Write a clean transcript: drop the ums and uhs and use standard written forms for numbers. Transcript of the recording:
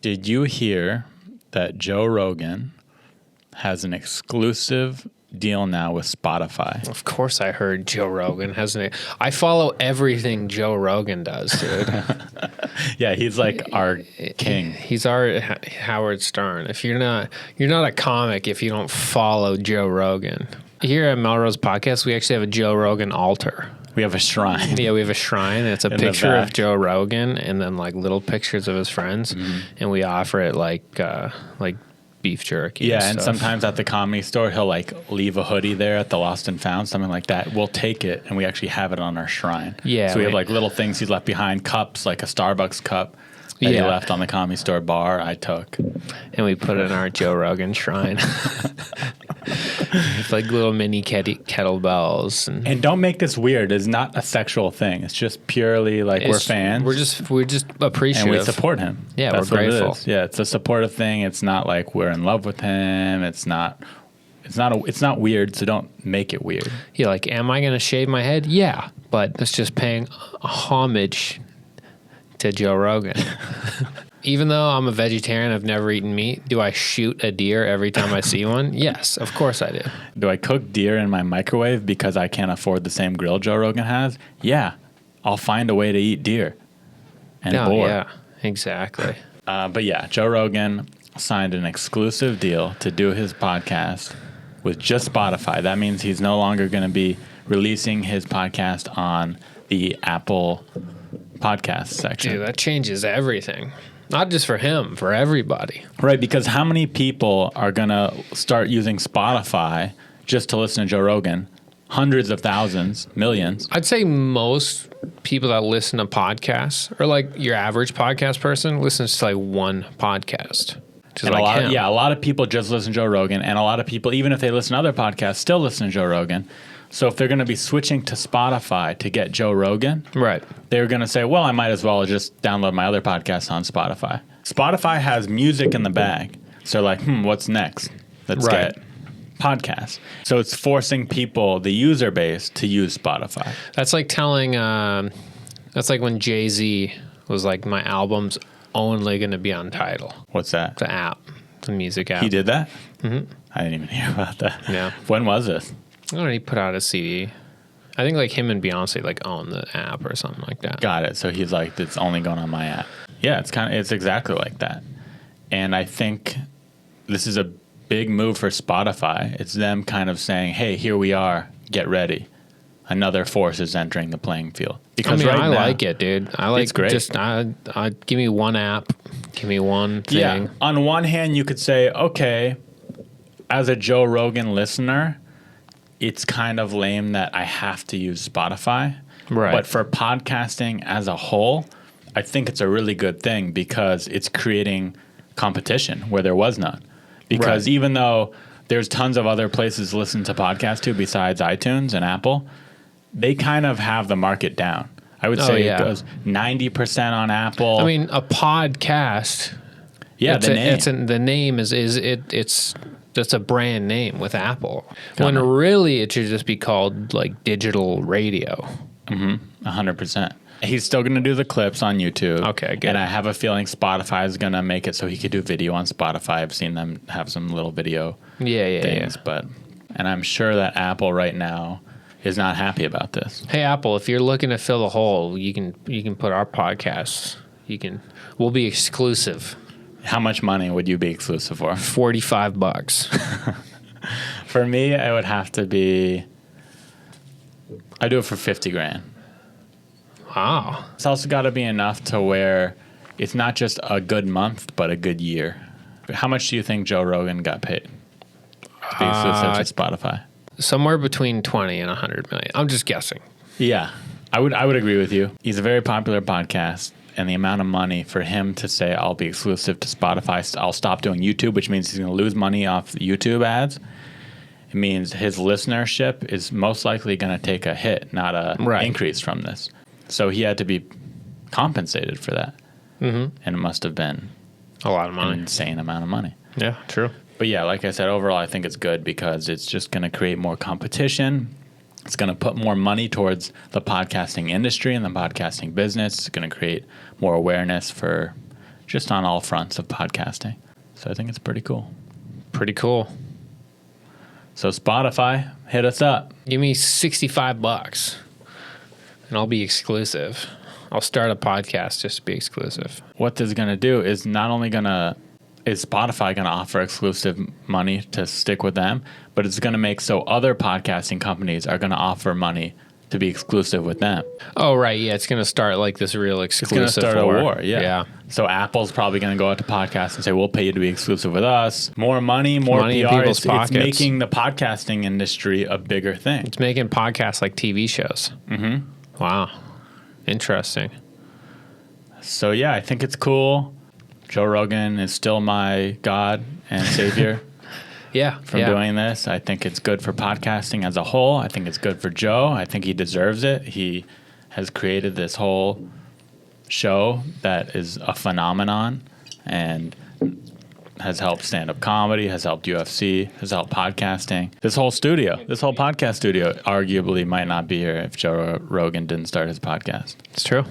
Did you hear that Joe Rogan has an exclusive deal now with Spotify? Of course I heard Joe Rogan, hasn't he? I follow everything Joe Rogan does, dude. Yeah, he's like our king. He's our Howard Stern. If you're not a comic if you don't follow Joe Rogan. Here at Melrose Podcast, we actually have a Joe Rogan altar. We have a shrine. Yeah, we have a shrine. It's a picture of Joe Rogan and then like little pictures of his friends, and we offer it like beef jerky. Yeah, and sometimes at the Comedy Store, he'll like leave a hoodie there at the Lost and Found, something like that. We'll take it, and we actually have it on our shrine. Yeah. So we have like little things he left behind, cups, like a Starbucks cup that he left on the Comedy Store bar. I took, and we put it in our Joe Rogan shrine. It's like little mini kettlebells, and don't make this weird. It's not a sexual thing. It's just purely like we're fans. We're just appreciative, and we support him. Yeah, That's we're grateful. It is. Yeah, it's a supportive thing. It's not like we're in love with him. It's not weird. So don't make it weird. You're like, am I going to shave my head? Yeah, but it's just paying homage to Joe Rogan. Even though I'm a vegetarian, I've never eaten meat. Do I shoot a deer every time I see one? Yes, of course I do. Do I cook deer in my microwave because I can't afford the same grill Joe Rogan has? Yeah, I'll find a way to eat deer and boar. Yeah, exactly. But yeah, Joe Rogan signed an exclusive deal to do his podcast with just Spotify. That means he's no longer going to be releasing his podcast on the Apple podcast section. Dude, that changes everything. Not just for him, for everybody. Right, because how many people are going to start using Spotify just to listen to Joe Rogan? Hundreds of thousands, millions. I'd say most people that listen to podcasts, or like your average podcast person, listens to like one podcast. And like a lot of people just listen to Joe Rogan, and a lot of people, even if they listen to other podcasts, still listen to Joe Rogan. So if they're going to be switching to Spotify to get Joe Rogan, right, they're going to say, well, I might as well just download my other podcasts on Spotify. Spotify has music in the bag. So like, what's next? Let's get podcasts. So it's forcing people, the user base, to use Spotify. That's like telling, that's like when Jay-Z was like, my album's only going to be on Tidal. What's that? The app, the music app. He did that? Mm-hmm. I didn't even hear about that. Yeah. When was this? I don't know, he put out a CD. I think like him and Beyonce like own the app or something like that. Got it. So he's like, it's only going on my app. Yeah, it's exactly like that. And I think this is a big move for Spotify. It's them kind of saying, hey, here we are, get ready. Another force is entering the playing field. Because I like it, dude. I like it's great. Just give me one app, give me one thing. Yeah. On one hand, you could say, okay, as a Joe Rogan listener, it's kind of lame that I have to use Spotify. Right. But for podcasting as a whole, I think it's a really good thing because it's creating competition where there was none. Because even though there's tons of other places to listen to podcasts to besides iTunes and Apple, they kind of have the market down. I would say it goes 90% on Apple. I mean, a podcast. Yeah, the name is that's a brand name with Apple. When really it should just be called like digital radio. 100%. He's still going to do the clips on YouTube. Okay, good. And I have a feeling Spotify is going to make it so he could do video on Spotify. I've seen them have some little video things. Yeah. And I'm sure that Apple right now is not happy about this. Hey, Apple, if you're looking to fill the hole, you can put our podcasts. We'll be exclusive. How much money would you be exclusive for? $45. For me, it would have to be, I do it for $50,000. Wow. It's also got to be enough to where it's not just a good month, but a good year. How much do you think Joe Rogan got paid to be exclusive to Spotify? Somewhere between 20 and 100 million. I'm just guessing. Yeah, I would agree with you. He's a very popular podcast, and the amount of money for him to say, I'll be exclusive to Spotify, I'll stop doing YouTube, which means he's going to lose money off YouTube ads. It means his listenership is most likely going to take a hit, not a increase from this. So he had to be compensated for that. Mm-hmm. And it must have been a lot of money. An insane amount of money. Yeah, true. But yeah, like I said, overall, I think it's good because it's just going to create more competition. It's going to put more money towards the podcasting industry and the podcasting business. It's going to create more awareness for just on all fronts of podcasting. So I think it's pretty cool. Pretty cool. So Spotify, hit us up. Give me $65 and I'll be exclusive. I'll start a podcast just to be exclusive. What this is going to do is not only is Spotify going to offer exclusive money to stick with them, but it's going to make so other podcasting companies are going to offer money to be exclusive with them. Oh, right. Yeah. It's going to start like this real exclusive It's going to start war. a war. Yeah. So Apple's probably going to go out to podcasts and say, we'll pay you to be exclusive with us. More money, more Money in PR. people's It's pockets. making the podcasting industry a bigger thing. It's making podcasts like TV shows. Mm-hmm. Wow. Interesting. So yeah, I think it's cool. Joe Rogan is still my God and Savior. Yeah. From doing this. I think it's good for podcasting as a whole. I think it's good for Joe. I think he deserves it. He has created this whole show that is a phenomenon and has helped stand-up comedy, has helped UFC, has helped podcasting. This whole podcast studio arguably might not be here if Joe Rogan didn't start his podcast. It's true.